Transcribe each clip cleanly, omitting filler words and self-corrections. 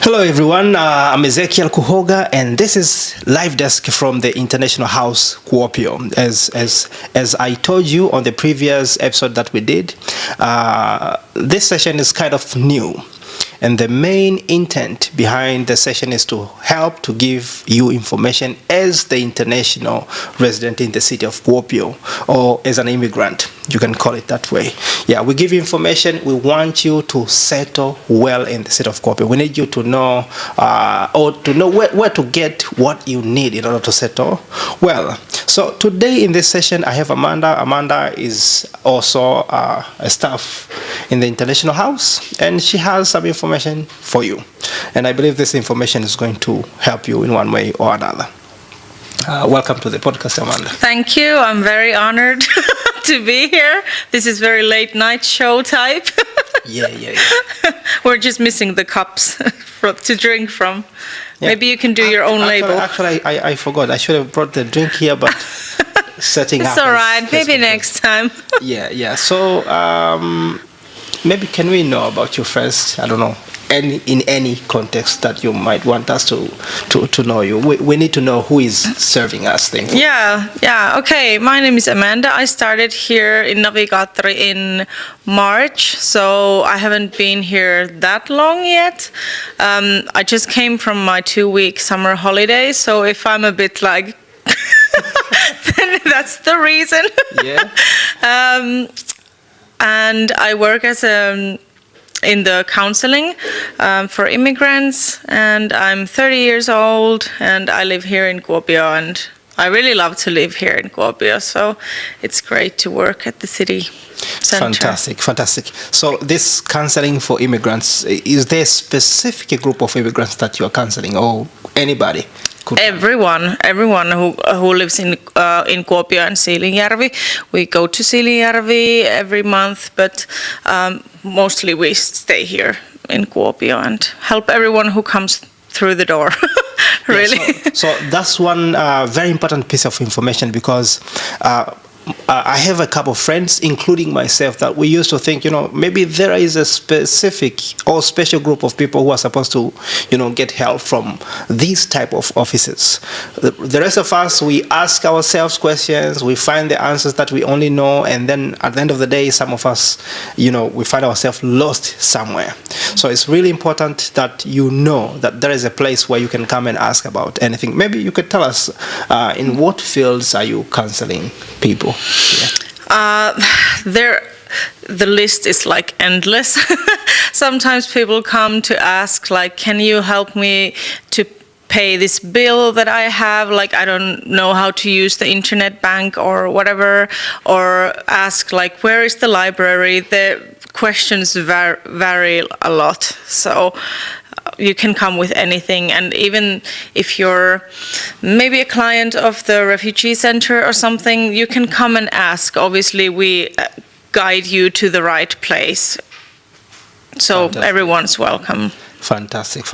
Hello everyone, I'm Ezekiel Kuhoga and this is Live Desk from the International House Kuopio. As I told you on the previous episode that we did, this session is kind of new. And the main intent behind the session is to help to give you information as the international resident in the city of Kuopio, or as an immigrant, you can call it that way. Yeah, we give you information. We want you to settle well in the city of Kuopio. We need you to know or to know where to get what you need in order to settle well. So today in this session, I have Amanda. Amanda is also a staff in the International House, and she has some information for you. And I believe this information is going to help you in one way or another. Welcome to the podcast, Amanda. Thank you. I'm very honored to be here. This is very late night show type. Yeah. We're just missing the cups to drink from. Yeah. Maybe you can do your own label. Actually, I forgot. I should have brought the drink here, but setting up. It's all right. Maybe next time. Yeah. So maybe can we know about you first? I don't know. In any context that you might want us to know you. We need to know who is serving us. Yeah. Okay. My name is Amanda. I started here in Navigatori in March, so I haven't been here that long yet. I just came from my 2-week summer holiday, so if I'm a bit like then that's the reason. Yeah. And I work as in the counseling for immigrants, and I'm 30 years old, and I live here in Kuopio, and I really love to live here in Kuopio, so it's great to work at the city center. Fantastic. So this counseling for immigrants, is there a specific group of immigrants that you are counseling, or anybody? Everyone who lives in Kuopio and Siilinjärvi. We go to Siilinjärvi every month, but mostly we stay here in Kuopio and help everyone who comes through the door. Really. Yeah, so that's one very important piece of information, because I have a couple of friends, including myself, that we used to think, maybe there is a specific or special group of people who are supposed to, get help from these type of offices. The rest of us, we ask ourselves questions, we find the answers that we only know, and then at the end of the day, some of us, we find ourselves lost somewhere. So it's really important that you know that there is a place where you can come and ask about anything. Maybe you could tell us in what fields are you counseling people? Yeah. The list is like endless. Sometimes people come to ask, like, can you help me to pay this bill that I have? Like, I don't know how to use the internet bank or whatever, or ask, like, where is the library? The questions vary a lot. So you can come with anything, and even if you're maybe a client of the refugee center or something, you can come and ask. Obviously, we guide you to the right place, so everyone's welcome. Fantastic.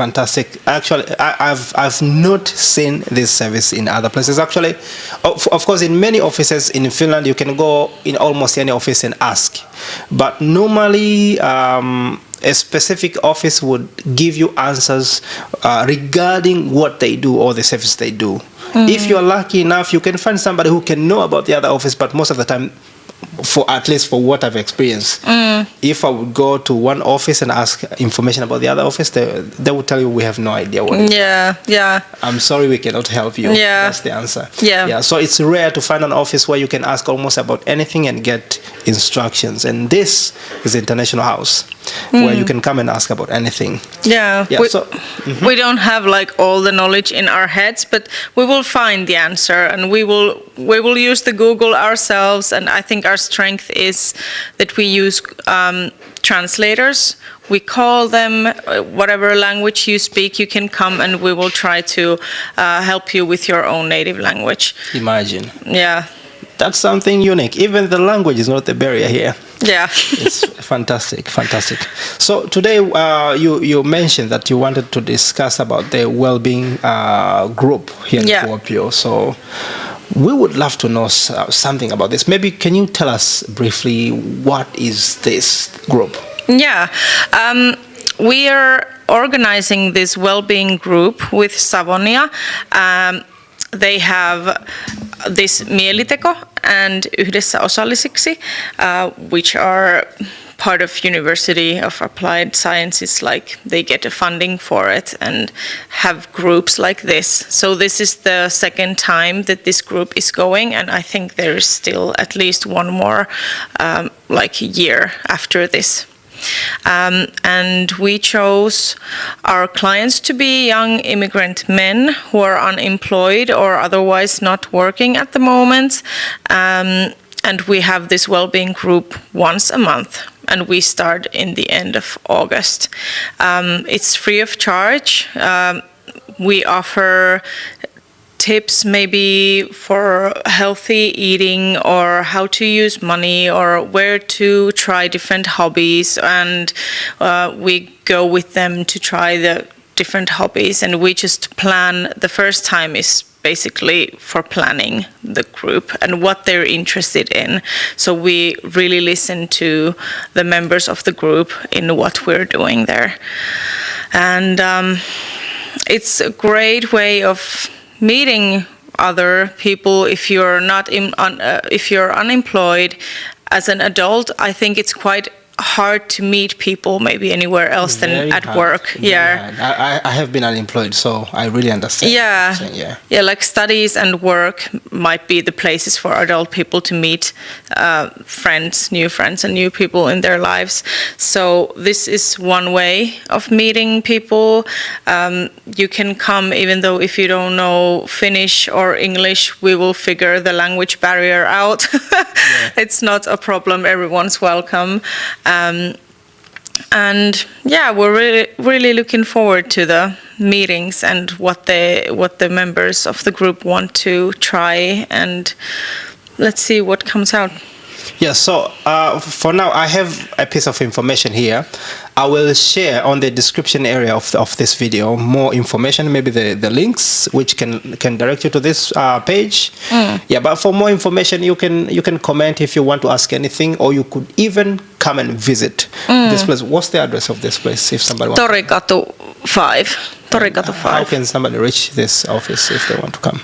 Actually, I've not seen this service in other places. Actually, of course, in many offices in Finland, you can go in almost any office and ask. But normally, a specific office would give you answers regarding what they do or the service they do. If you're lucky enough, you can find somebody who can know about the other office, but most of the time, at least for what I've experienced, if I would go to one office and ask information about the other office, they would tell you we have no idea what it is. Yeah. I'm sorry, we cannot help you. Yeah. That's the answer. Yeah. So it's rare to find an office where you can ask almost about anything and get instructions. And this is the International House, where you can come and ask about anything. Yeah. We don't have like all the knowledge in our heads, but we will find the answer, and we will use the Google ourselves. And I think our strength is that we use translators. We call them, whatever language you speak, you can come and we will try to help you with your own native language. Imagine. Yeah. That's something unique. Even the language is not the barrier here. Yeah. It's fantastic. So today you mentioned that you wanted to discuss about the Wellbeing group here in Kuopio. So we would love to know something about this. Maybe can you tell us briefly what is this group? Yeah. we are organizing this Wellbeing group with Savonia. They have this Mieliteko and Yhdessä osallisiksi, which are part of University of Applied Sciences, like they get a funding for it and have groups like this. So this is the second time that this group is going, and I think there is still at least one more like year after this. And we chose our clients to be young immigrant men who are unemployed or otherwise not working at the moment. And we have this Wellbeing group once a month, and we start in the end of August. It's free of charge. We offer tips maybe for healthy eating or how to use money or where to try different hobbies, and we go with them to try the different hobbies, and we just plan. The first time is basically for planning the group and what they're interested in. So we really listen to the members of the group in what we're doing there. And it's a great way of meeting other people. If you're not if you're unemployed as an adult, I think it's quite hard to meet people maybe anywhere else than Very at hard. work. Yeah. I have been unemployed, so I really understand. Yeah. What you're saying, Yeah, like studies and work might be the places for adult people to meet friends and new people in their lives. So this is one way of meeting people. You can come even though if you don't know Finnish or English, we will figure the language barrier out. It's not a problem. Everyone's welcome. And yeah, we're really looking forward to the meetings and what the members of the group want to try, and let's see what comes out. Yeah, so for now I have a piece of information here. I will share on the description area of this video more information, maybe the links which can direct you to this page. Yeah, but for more information you can comment if you want to ask anything, or you could even come and visit this place. What's the address of this place if somebody wants? Torikatu 5. Torikatu 5. How can somebody reach this office if they want to come?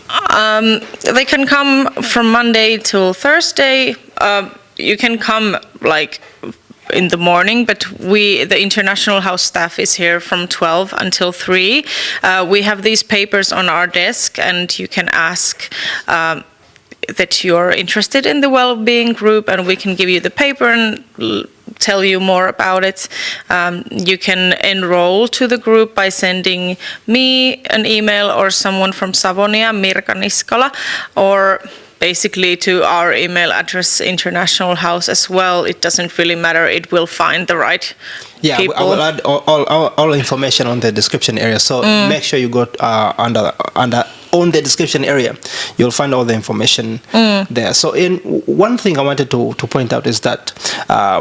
They can come from Monday till Thursday. You can come like in the morning, but the International House staff is here from 12 until 3. We have these papers on our desk, and you can ask that you're interested in the Wellbeing group, and we can give you the paper and tell you more about it. You can enroll to the group by sending me an email or someone from Savonia, Mirka Niskala, or basically to our email address, International House as well. It doesn't really matter. It will find the right people. I will add all information on the description area. So make sure you go on the description area. You'll find all the information there. So one thing I wanted to point out is that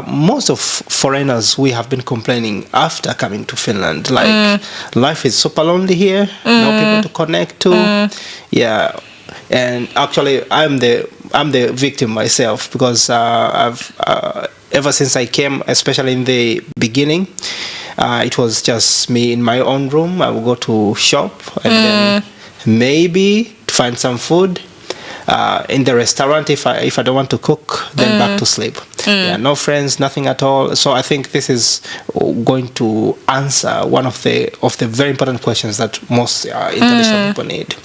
most of foreigners, we have been complaining after coming to Finland, like life is super lonely here, no people to connect to. Yeah. And actually, I'm the victim myself, because I've ever since I came, especially in the beginning, it was just me in my own room. I would go to shop and then maybe to find some food. In the restaurant, if I don't want to cook, then back to sleep. Yeah, no friends, nothing at all. So I think this is going to answer one of the very important questions that most international people need.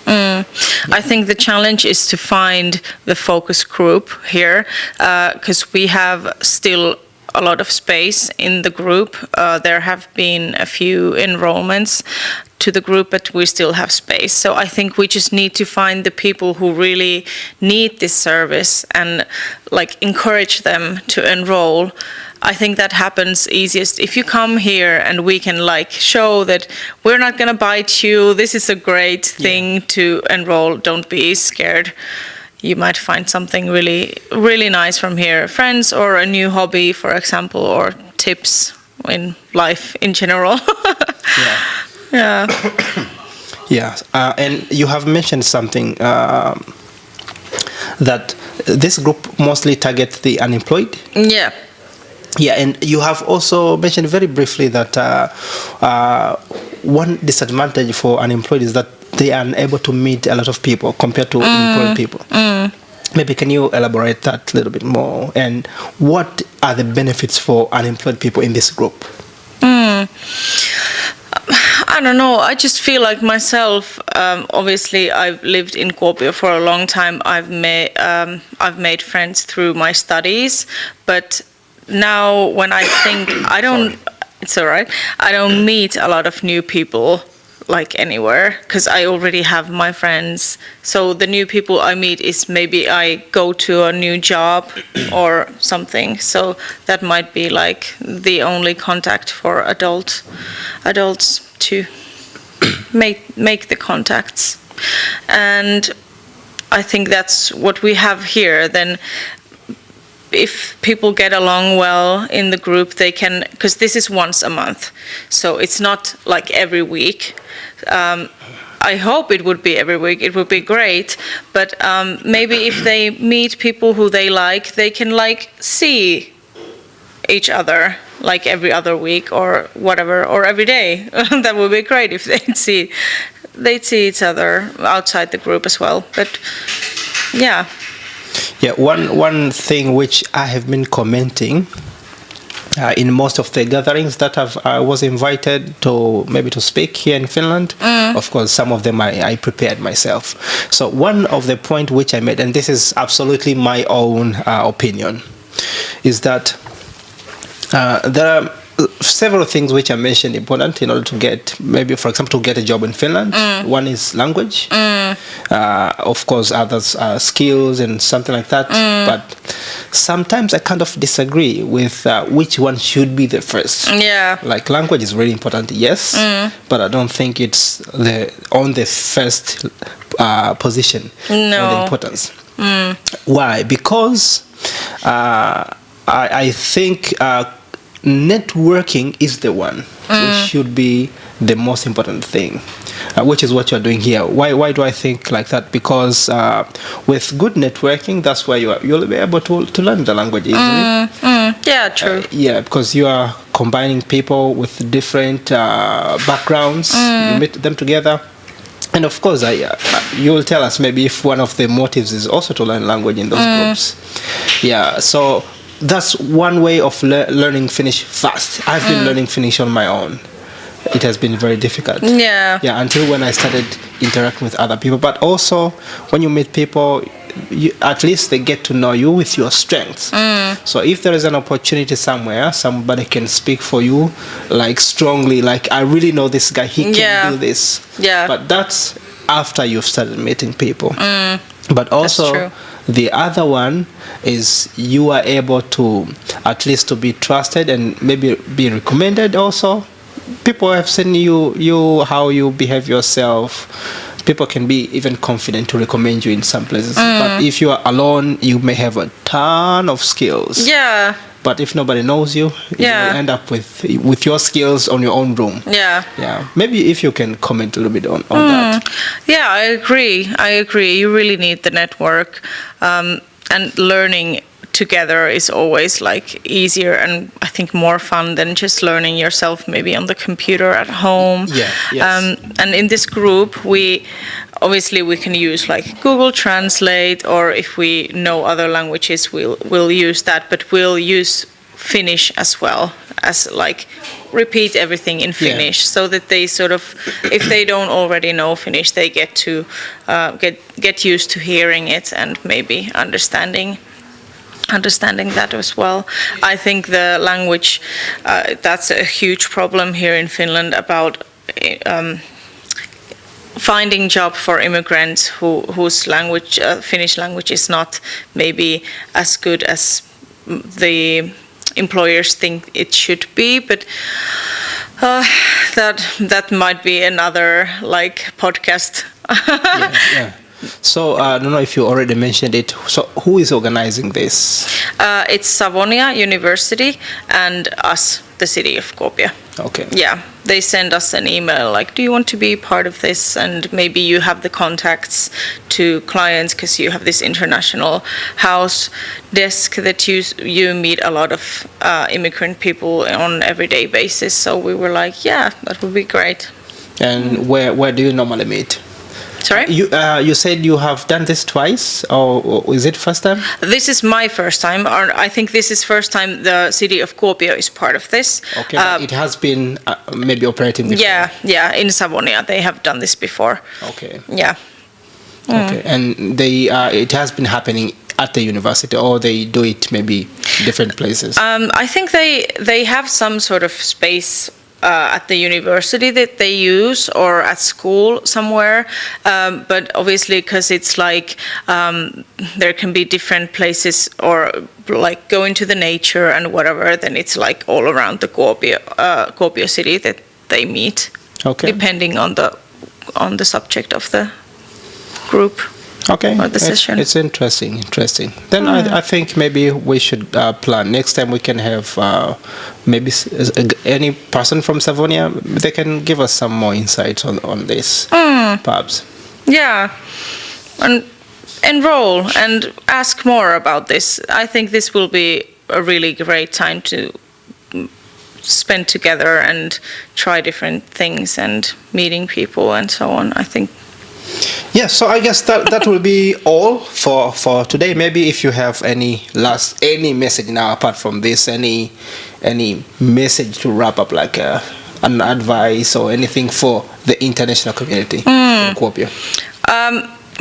I think the challenge is to find the focus group here, because we have still a lot of space in the group. There have been a few enrollments to the group, but we still have space. So I think we just need to find the people who really need this service and like encourage them to enroll. I think that happens easiest if you come here and we can like show that we're not going to bite you. This is a great thing to enroll. Don't be scared. You might find something really, really nice from here. Friends or a new hobby, for example, or tips in life in general. Yeah. Yeah. And you have mentioned something that this group mostly targets the unemployed. Yeah. Yeah, and you have also mentioned very briefly that one disadvantage for unemployed is that they are unable to meet a lot of people compared to employed people. Maybe can you elaborate that a little bit more? And what are the benefits for unemployed people in this group? I don't know. I just feel like myself. Obviously, I've lived in Kuopio for a long time. I've made friends through my studies, but now when I think I don't, it's all right. I don't meet a lot of new people like anywhere because I already have my friends. So the new people I meet is maybe I go to a new job or something. So that might be like the only contact for adults to make the contacts. And I think that's what we have here. Then if people get along well in the group, they can, because this is once a month, so it's not like every week. I hope it would be every week. It would be great, but maybe if they meet people who they like, they can like see each other like every other week or whatever, or every day. That would be great if they'd see each other outside the group as well. But yeah. Yeah, one thing which I have been commenting in most of the gatherings that I was invited to maybe to speak here in Finland. Of course, some of them I prepared myself. So one of the point which I made, and this is absolutely my own opinion, is that there are several things which I mentioned important in order to get, maybe for example, to get a job in Finland. One is language. Of course, others are skills and something like that. But sometimes I kind of disagree with which one should be the first. Yeah. Like language is really important, yes, but I don't think it's on the first position on the importance. Why? Because I think networking is the one which should be the most important thing, which is what you're doing here. Why do I think like that? Because with good networking, that's where you'll be able to learn the language easily. Yeah, true. Yeah, because you are combining people with different backgrounds. You meet them together. And of course, you will tell us maybe if one of the motives is also to learn language in those groups. Yeah, so that's one way of learning Finnish fast. I've been learning Finnish on my own. It has been very difficult. Yeah, until when I started interacting with other people. But also, when you meet people, at least they get to know you with your strengths. So if there is an opportunity somewhere, somebody can speak for you, like strongly, like I really know this guy, he can do this. Yeah. But that's after you've started meeting people. But also, the other one is you are able to at least to be trusted and maybe be recommended also. People have seen you how you behave yourself. People can be even confident to recommend you in some places. But if you are alone, you may have a ton of skills. Yeah. But if nobody knows you, you will end up with your skills on your own room. Yeah. Yeah. Maybe if you can comment a little bit on that. Yeah, I agree. You really need the network. And learning together is always like easier and I think more fun than just learning yourself maybe on the computer at home. Yeah. Yes. And in this group, we can use like Google Translate, or if we know other languages, we'll use that, but we'll use Finnish as well, as like repeat everything in Finnish, so that they sort of, if they don't already know Finnish, they get to get used to hearing it and maybe understanding that as well. I think the language, that's a huge problem here in Finland about finding job for immigrants whose language, Finnish language, is not maybe as good as the employers think it should be, but that might be another like podcast. So I don't know if you already mentioned it. So who is organizing this? It's Savonia University and us, the city of Kuopio. Okay. Yeah, they send us an email like, do you want to be part of this? And maybe you have the contacts to clients because you have this international house desk that you meet a lot of immigrant people on everyday basis. So we were like, yeah, that would be great. And where do you normally meet? Sorry? You said you have done this twice, or is it first time? This is my first time, or I think this is first time the city of Kuopio is part of this. Okay, but it has been maybe operating before. Yeah, in Savonia they have done this before. Okay. Yeah. Okay, and it has been happening at the university, or they do it maybe different places? I think they have some sort of space at the university that they use, or at school somewhere, but obviously because it's like there can be different places, or like go into the nature and whatever, then it's like all around the Kuopio city that they meet, Okay. depending on the subject of the group. Okay, or the session. It's interesting. Then I think maybe we should plan. Next time we can have maybe any person from Savonia. They can give us some more insights on this, perhaps. Yeah, and enroll and ask more about this. I think this will be a really great time to spend together and try different things and meeting people and so on, I think. Yeah, so I guess that will be all for today. Maybe if you have any message now apart from this, any message to wrap up, like an advice or anything for the international community in Kuopio.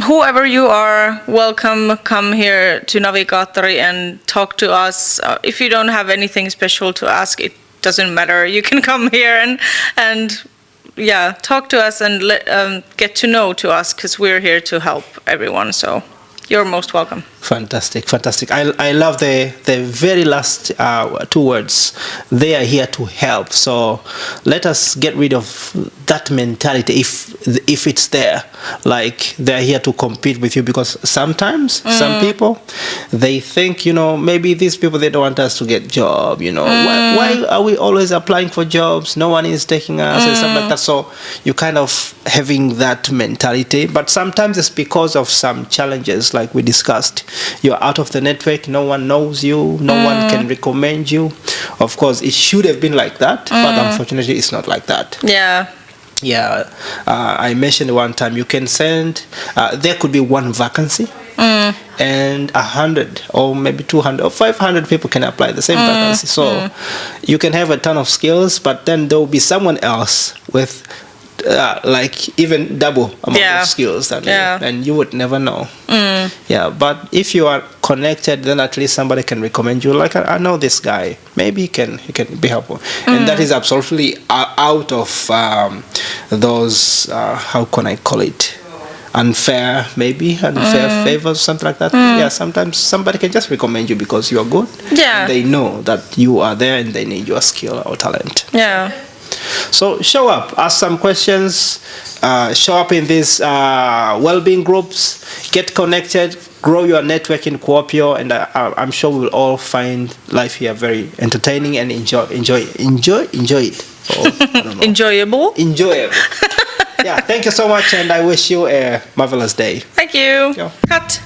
Whoever you are, welcome. Come here to Navigatori and talk to us. If you don't have anything special to ask, it doesn't matter. You can come here and yeah, talk to us and get to know to us, because we're here to help everyone. So you're most welcome. Fantastic. I love the very last two words. They are here to help. So let us get rid of that mentality if it's there, like they're here to compete with you, because sometimes some people, they think, maybe these people, they don't want us to get job, why are we always applying for jobs, no one is taking us and stuff like that. So you kind of having that mentality, but sometimes it's because of some challenges like we discussed. You're out of the network, no one knows you, no one can recommend you. Of course it should have been like that, but unfortunately it's not like that. Yeah, I mentioned one time you can send, there could be one vacancy and 100 or maybe 200 or 500 people can apply the same vacancy. So you can have a ton of skills, but then there will be someone else with like even double amount of skills than you, and you would never know. Yeah, but if you are connected, then at least somebody can recommend you. Like, I know this guy, maybe he can be helpful. And that is absolutely out of those how can I call it, unfair favors, something like that. Yeah, sometimes somebody can just recommend you because you are good. Yeah, they know that you are there and they need your skill or talent. Yeah. So show up, ask some questions, show up in these well-being groups, get connected, grow your network in Kuopio, and I'm sure we'll all find life here very entertaining and enjoy it. Or, I don't know. Enjoyable. Yeah, thank you so much, and I wish you a marvelous day. Thank you. Yeah. Cut.